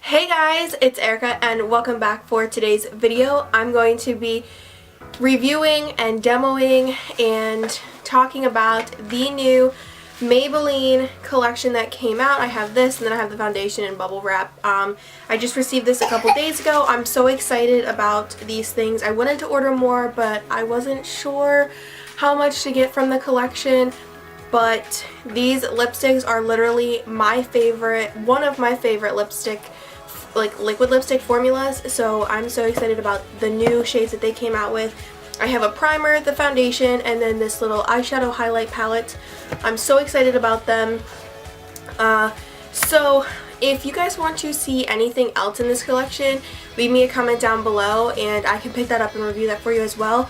Hey guys, it's Erica and welcome back for today's video. I'm going to be reviewing and demoing and talking about the new Maybelline collection that came out. I have this and then I have the foundation and bubble wrap. I just received this a couple days ago. I'm so excited about these things. I wanted to order more, but I wasn't sure how much to get from the collection. But these lipsticks are literally my favorite, one of my favorite liquid lipstick formulas, so I'm so excited about the new shades that they came out with. I have a primer, the foundation, and then this little eyeshadow highlight palette. I'm so excited about them. So if you guys want to see anything else in this collection, leave me a comment down below and I can pick that up and review that for you as well.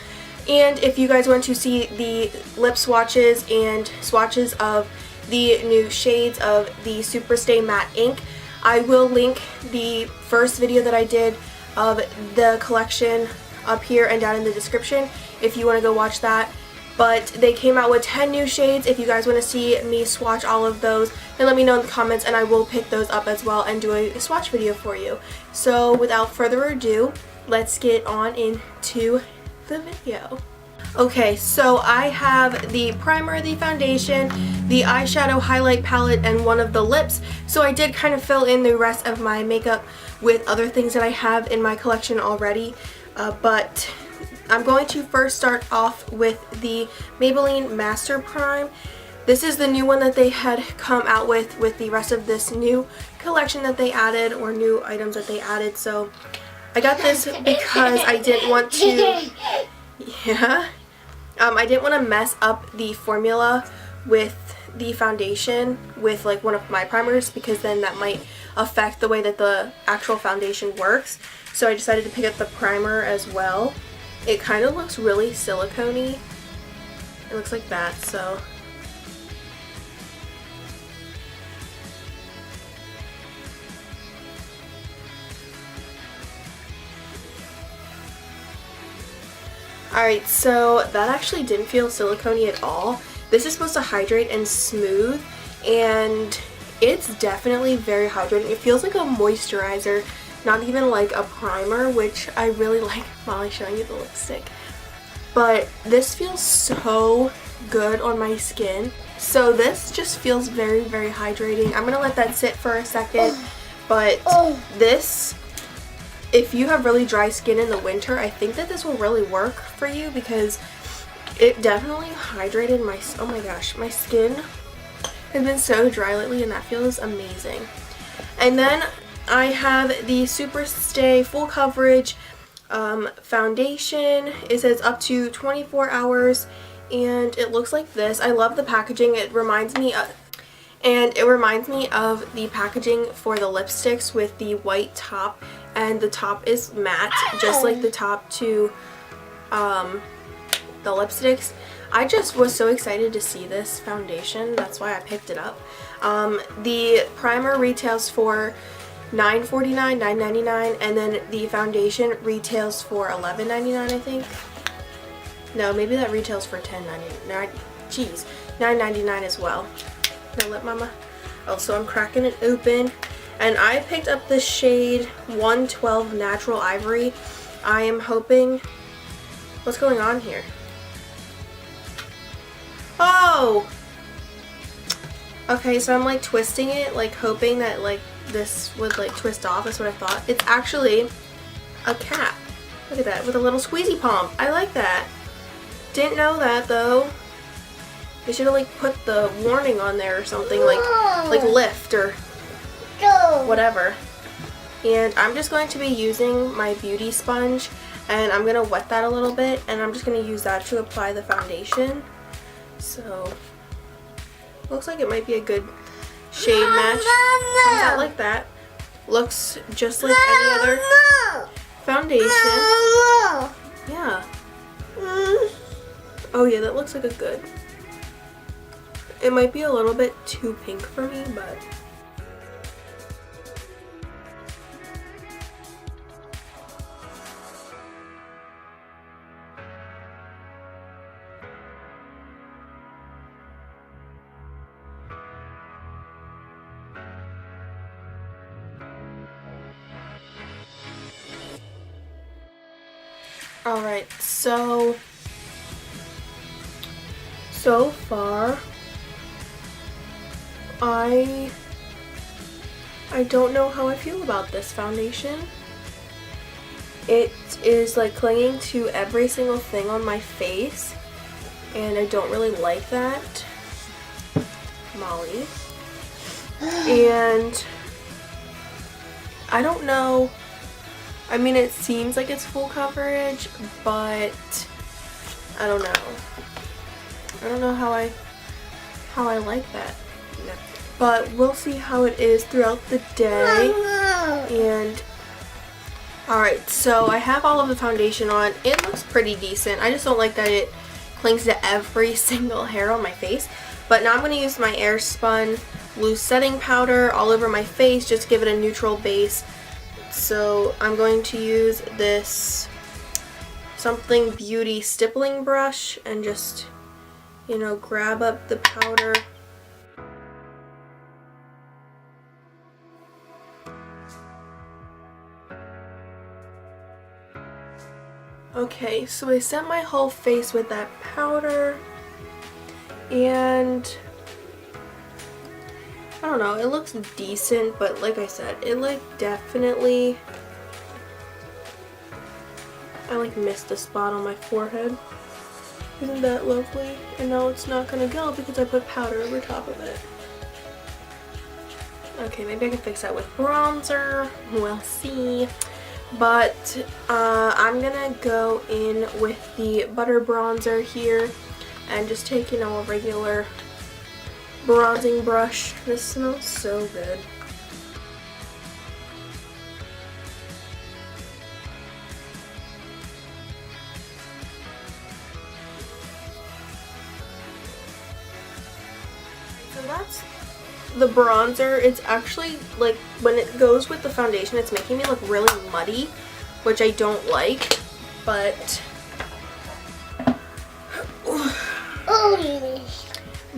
And if you guys want to see the lip swatches and swatches of the new shades of the Superstay Matte Ink, I will link the first video that I did of the collection up here and down in the description if you want to go watch that. But they came out with 10 new shades. If you guys want to see me swatch all of those, then let me know in the comments and I will pick those up as well and do a swatch video for you. So without further ado, let's get on into the video. Okay, so I have the primer, the foundation, the eyeshadow highlight palette, and one of the lips. So I did kind of fill in the rest of my makeup with other things that I have in my collection already. But I'm going to first start off with the Maybelline Master Prime. This is the new one that they had come out with the rest of this new collection that they added, or new items that they added. So I got this because I didn't want to... Yeah. I didn't want to mess up the formula with the foundation with like one of my primers, because then that might affect the way that the actual foundation works. So I decided to pick up the primer as well. It kind of looks really silicone-y. It looks like that, so... Alright, so that actually didn't feel silicone-y at all. This is supposed to hydrate and smooth, and it's definitely very hydrating. It feels like a moisturizer, not even like a primer, which I really like. Molly's showing you the lipstick. But this feels so good on my skin. So this just feels very, very hydrating. I'm going to let that sit for a second, but this... If you have really dry skin in the winter, I think that this will really work for you, because it definitely hydrated my... Oh my gosh, my skin has been so dry lately and that feels amazing. And then I have the Superstay Full Coverage foundation. It says up to 24 hours and it looks like this. I love the packaging. It reminds me of... And it reminds me of the packaging for the lipsticks with the white top, and the top is matte, just like the top to the lipsticks. I just was so excited to see this foundation, that's why I picked it up. The primer retails for $9.49, $9.99, and then the foundation retails for $11.99, I think. No, maybe that retails for $10.99. Jeez, $9.99 as well. Now lip mama. Oh, so I'm cracking it open. And I picked up the shade 112 Natural Ivory. I am hoping... What's going on here? Oh! Okay, so I'm like twisting it, like hoping that like this would like twist off. That's what I thought. It's actually a cap. Look at that, with a little squeezy palm. I like that. Didn't know that though. They should have like put the warning on there or something, like lift or whatever. And I'm just going to be using my beauty sponge, and I'm going to wet that a little bit, and I'm just going to use that to apply the foundation. So looks like it might be a good shade match. Comes out like that. Looks just like any other foundation. Yeah. Oh yeah, that looks like a good... It might be a little bit too pink for me, but... Alright, so far I don't know how I feel about this foundation. It is like clinging to every single thing on my face, and I don't really like that, Molly. And I don't know, I mean, it seems like it's full coverage, but I don't know. I don't know how I like that. No. But we'll see how it is throughout the day. And alright, so I have all of the foundation on. It looks pretty decent. I just don't like that it clings to every single hair on my face. But now I'm going to use my Airspun loose setting powder all over my face, just to give it a neutral base. So I'm going to use this Something Beauty stippling brush and just, you know, grab up the powder. Okay, so I set my whole face with that powder, and I don't know, it looks decent, but like I said, it like definitely, I like missed a spot on my forehead. Isn't that lovely? And now it's not gonna go because I put powder over top of it. Okay, maybe I can fix that with bronzer. We'll see. But I'm gonna go in with the butter bronzer here and just take, you know, a regular bronzing brush. This smells so good. So that's the bronzer. It's actually, like, when it goes with the foundation, it's making me look really muddy, which I don't like, but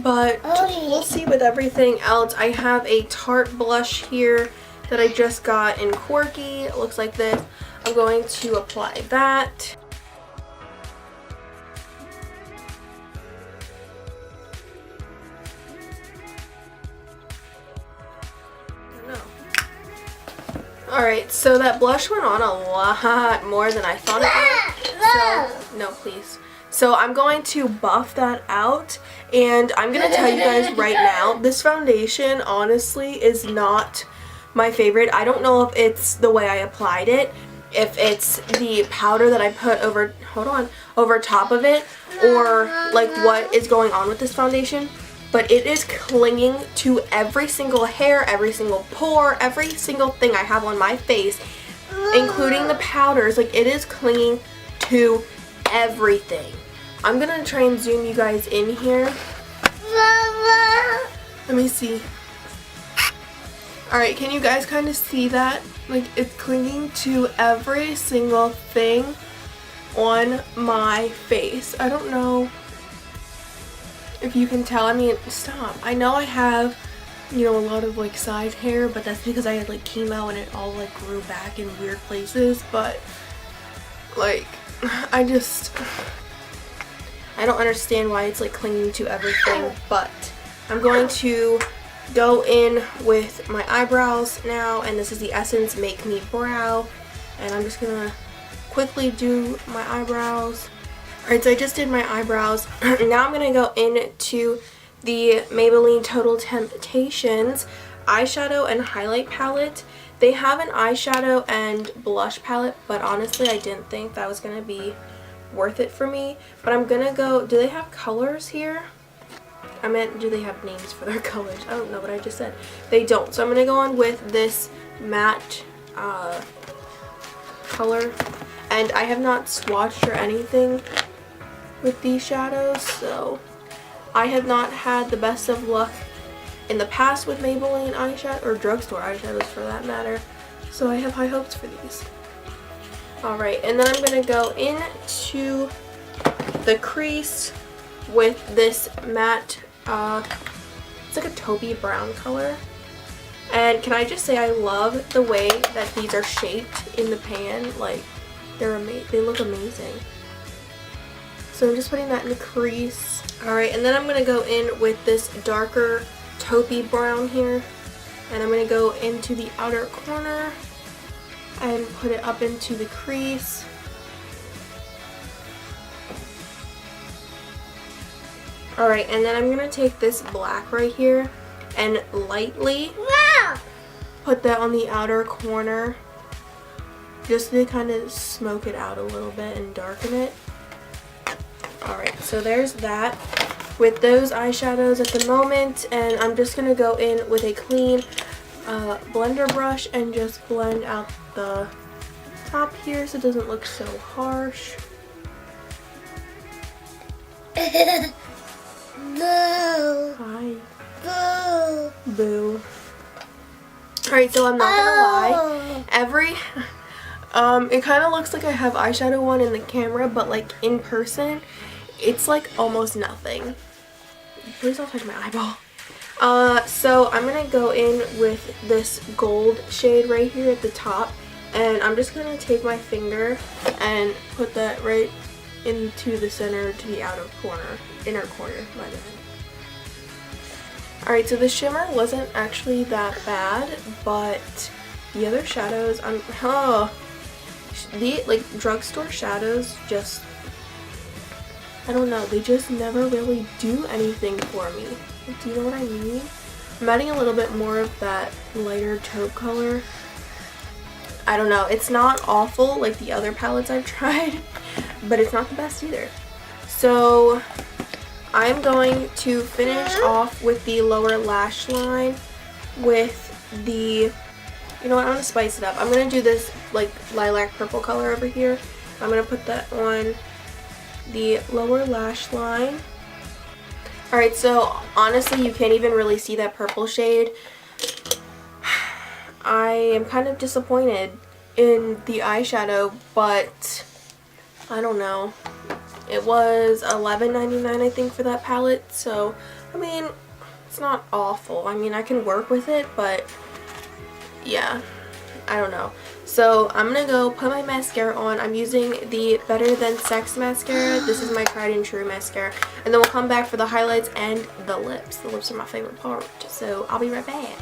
we'll see with everything else. I have a Tarte blush here that I just got in Corky. It looks like this. I'm going to apply that. Alright, so that blush went on a lot more than I thought it would. So, no, please. So I'm going to buff that out, and I'm going to tell you guys right now, this foundation honestly is not my favorite. I don't know if it's the way I applied it, if it's the powder that I put over, over top of it, or like what is going on with this foundation. But it is clinging to every single hair, every single pore, every single thing I have on my face, including the powders. Like, it is clinging to everything. I'm gonna try and zoom you guys in here. Let me see. Alright, can you guys kind of see that? Like, it's clinging to every single thing on my face. I don't know if you can tell. I mean, stop. I know I have, you know, a lot of like side hair, but that's because I had like chemo and it all like grew back in weird places. But like, I don't understand why it's like clinging to everything. But I'm going to go in with my eyebrows now, and this is the Essence Make Me Brow, and I'm just gonna quickly do my eyebrows. Alright, so I just did my eyebrows. Now I'm going to go into the Maybelline Total Temptations eyeshadow and highlight palette. They have an eyeshadow and blush palette, but honestly I didn't think that was going to be worth it for me. But I'm going to go, do they have colors here? I meant, do they have names for their colors? I don't know what I just said. They don't. So I'm going to go on with this matte color. And I have not swatched or anything with these shadows, so I have not had the best of luck in the past with Maybelline eyeshadow, or drugstore eyeshadows for that matter, so I have high hopes for these. Alright, and then I'm going to go into the crease with this matte, it's like a taupey brown color. And can I just say, I love the way that these are shaped in the pan. Like, They look amazing. So I'm just putting that in the crease. Alright, and then I'm going to go in with this darker taupey brown here. And I'm going to go into the outer corner and put it up into the crease. Alright, and then I'm going to take this black right here and lightly put that on the outer corner just to kind of smoke it out a little bit and darken it. Alright, so there's that with those eyeshadows at the moment, and I'm just going to go in with a clean blender brush and just blend out the top here so it doesn't look so harsh. Boo. Hi. Boo. Boo. Alright, so I'm not gonna lie. It kind of looks like I have eyeshadow on in the camera, but like in person, it's like almost nothing. Please don't touch my eyeball. So I'm gonna go in with this gold shade right here at the top, and I'm just gonna take my finger and put that right into the center to the inner corner, my bad. Alright, so the shimmer wasn't actually that bad, but the other shadows, the like drugstore shadows just, I don't know, they just never really do anything for me. Do you know what I mean? I'm adding a little bit more of that lighter taupe color. I don't know, it's not awful like the other palettes I've tried, but it's not the best either. So I'm going to finish off with the lower lash line with the, you know what, I'm going to spice it up. I'm going to do this like lilac purple color over here. I'm going to put that on the lower lash line. Alright, so honestly you can't even really see that purple shade. I am kind of disappointed in the eyeshadow, but I don't know. It was $11.99 I think for that palette, so I mean, it's not awful. I mean, I can work with it, but yeah, I don't know. So I'm gonna go put my mascara on. I'm using the Better Than Sex mascara. This is my tried and true mascara, and then we'll come back for the highlights and the lips. The lips are my favorite part, so I'll be right back.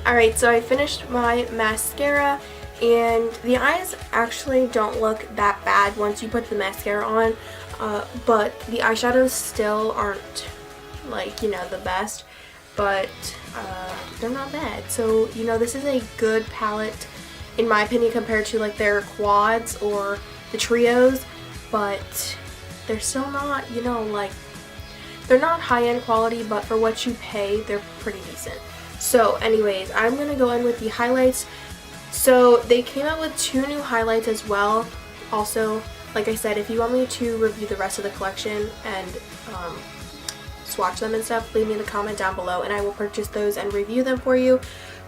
Alright, so I finished my mascara, and the eyes actually don't look that bad once you put the mascara on, but the eyeshadows still aren't, like, you know, the best, but they're not bad. So, you know, this is a good palette in my opinion compared to like their quads or the trios, but they're still not, you know, like, they're not high-end quality, but for what you pay, they're pretty decent. So anyways, I'm going to go in with the highlights. So they came out with 2 new highlights as well. Also, like I said, if you want me to review the rest of the collection and swatch them and stuff, leave me in the comment down below and I will purchase those and review them for you.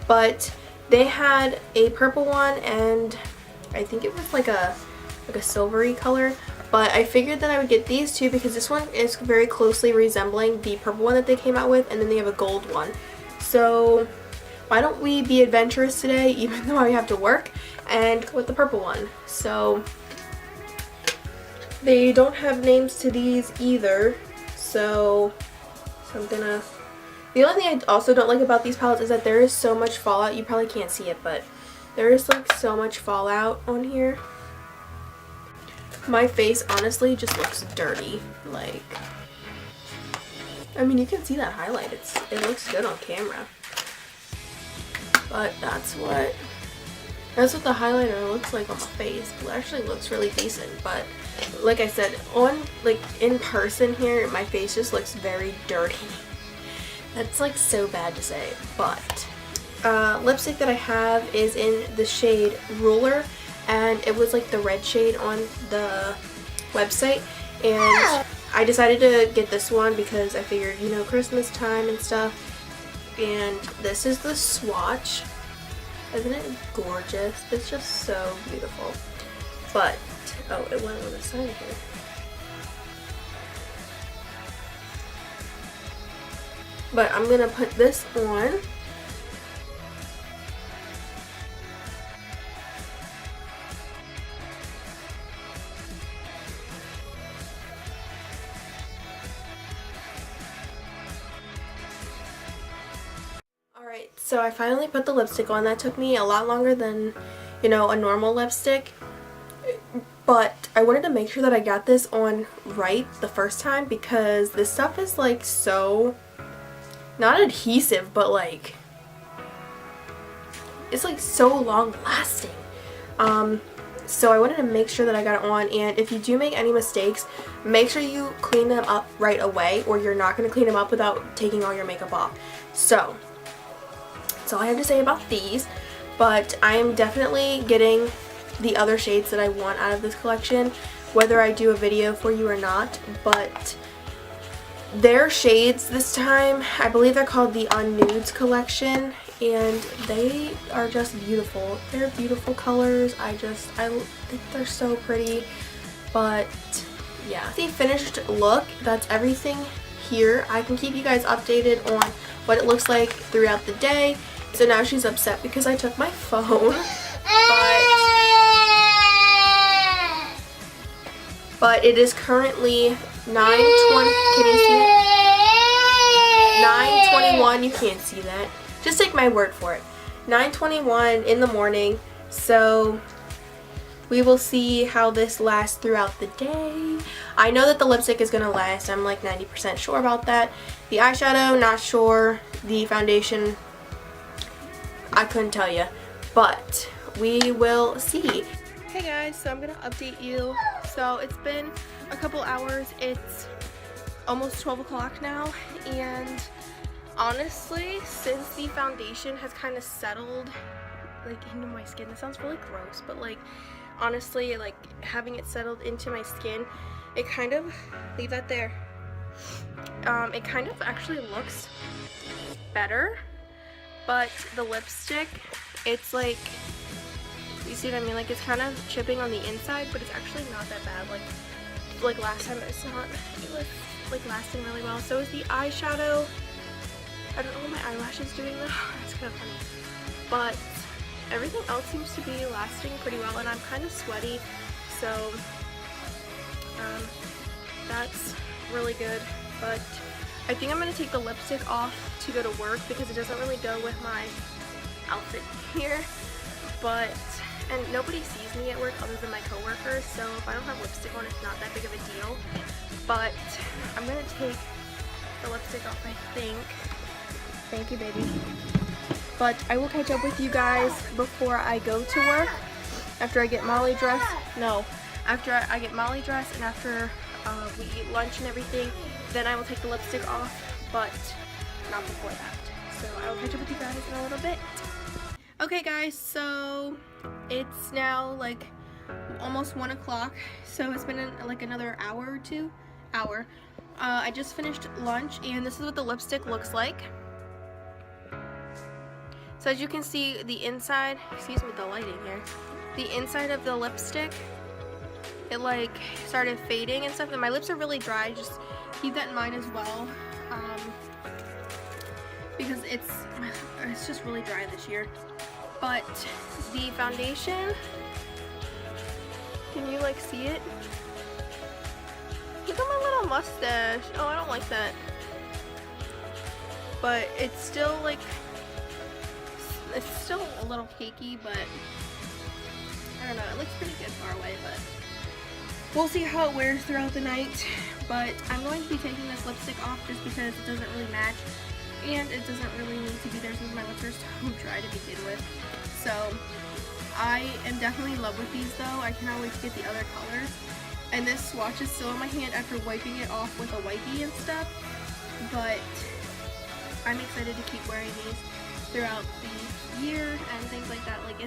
But they had a purple one, and I think it was like a silvery color. But I figured that I would get these two because this one is very closely resembling the purple one that they came out with, and then they have a gold one. So why don't we be adventurous today, even though I have to work, and go with the purple one. So they don't have names to these either, so I'm gonna... The only thing I also don't like about these palettes is that there is so much fallout. You probably can't see it, but there is like so much fallout on here. My face honestly just looks dirty. Like, I mean, you can see that highlight. It looks good on camera. But that's what the highlighter looks like on my face. It actually looks really decent, but like I said, on like in person here, my face just looks very dirty. That's like so bad to say. But lipstick that I have is in the shade Ruler, and it was like the red shade on the website, and I decided to get this one because I figured, you know, Christmas time and stuff. And this is the swatch. Isn't it gorgeous? It's just so beautiful. But oh, it went on the side here. But I'm gonna put this on. So I finally put the lipstick on. That took me a lot longer than, you know, a normal lipstick. But I wanted to make sure that I got this on right the first time because this stuff is like so, not adhesive, but like, it's like so long lasting. So I wanted to make sure that I got it on, and if you do make any mistakes, make sure you clean them up right away or you're not going to clean them up without taking all your makeup off. So that's all I have to say about these, but I am definitely getting the other shades that I want out of this collection, whether I do a video for you or not. But their shades this time, I believe they're called the Unnudes collection, and they are just beautiful. They're beautiful colors. I think they're so pretty. But yeah, the finished look, that's everything here. I can keep you guys updated on what it looks like throughout the day. So now she's upset because I took my phone, but it is currently 9:20. Can you see it? 9:21. You can't see that. Just take my word for it. 9:21 in the morning. So we will see how this lasts throughout the day. I know that the lipstick is going to last. I'm like 90% sure about that. The eyeshadow, not sure. The foundation, I couldn't tell you. But we will see. Hey guys, so I'm going to update you. So it's been a couple hours. It's almost 12 o'clock now, and honestly, since the foundation has kind of settled like into my skin, that sounds really gross, but like honestly, like having it settled into my skin, it kind of, leave that there, it kind of actually looks better. But the lipstick, it's like, you see what I mean, like it's kind of chipping on the inside, but it's actually not that bad. Like last time it was like lasting really well. So is the eyeshadow. I don't know what my eyelashes doing though. That's kind of funny. But everything else seems to be lasting pretty well, and I'm kind of sweaty, so that's really good. But I think I'm going to take the lipstick off to go to work because it doesn't really go with my outfit here. But, and nobody sees me at work other than my coworkers, so if I don't have lipstick on, it's not that big of a deal. But I'm going to take the lipstick off, I think. Thank you, baby. But I will catch up with you guys before I go to work. After I get Molly dressed. No. After I get Molly dressed and after we eat lunch and everything, then I will take the lipstick off, but not before that. So I will catch up with you guys in a little bit. Okay guys, so it's now like almost 1 o'clock, so it's been like another hour or two. I just finished lunch, and this is what the lipstick looks like. So as you can see, the inside, excuse me with the lighting here, the inside of the lipstick, it like started fading and stuff, and my lips are really dry. Just keep that in mind as well, because it's just really dry this year. But the foundation, can you like see it? Look at my little mustache. Oh, I don't like that. But it's still like, it's still a little cakey, but I don't know, it looks pretty good far away, but we'll see how it wears throughout the night. But I'm going to be taking this lipstick off just because it doesn't really match, and it doesn't really need to be there since my lips are so dry to begin with. So I am definitely in love with these though. I cannot wait to get the other colors. And this swatch is still in my hand after wiping it off with a wipey and stuff, but I'm excited to keep wearing these throughout the year and things like that. Like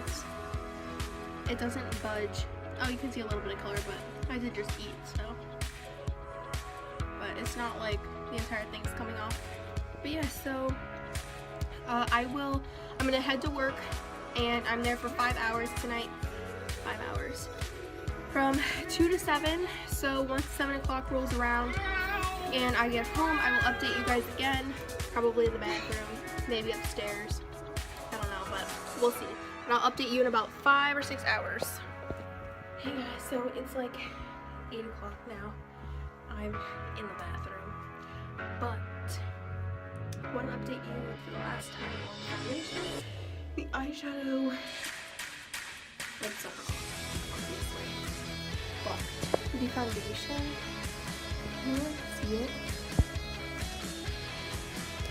it doesn't budge. Oh, you can see a little bit of color, but I did just eat, so. But it's not like the entire thing's coming off. But yeah, so I'm gonna head to work, and I'm there for 5 hours tonight. 5 hours. From 2 to 7, so once 7 o'clock rolls around and I get home, I will update you guys again, probably in the bathroom, maybe upstairs, I don't know, but we'll see. And I'll update you in about 5 or 6 hours. Hey guys, so it's like 8 o'clock now. I'm in the bathroom, but want to update you for the last time on foundation. The eyeshadow lips are off, obviously. But the foundation, you don't see it.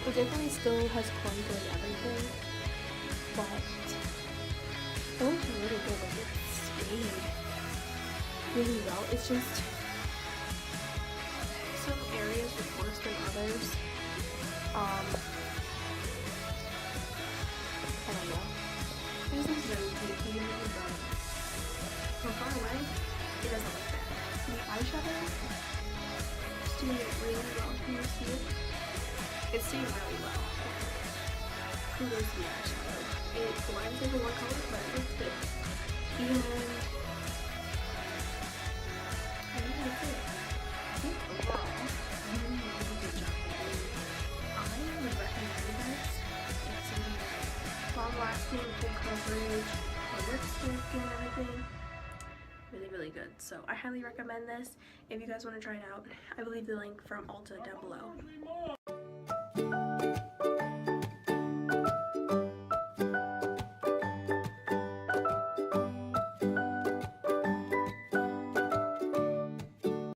It definitely still has clump and everything, but it looks really good. Like it stayed really well. It's just some areas were worse than others. I don't know. It just looks very cakey, but from far away, it doesn't look bad. The eyeshadow is doing it really well. Can you see it? It's staying really well. Kudos to the eyeshadow. It blends into one color, but it looks good. And I think that's it. I think overall, I'm doing a really good job. I would recommend this. It's really long-lasting, full coverage, for lipstick and everything. Really, really good. So I highly recommend this. If you guys want to try it out, I will leave the link from Ulta down below.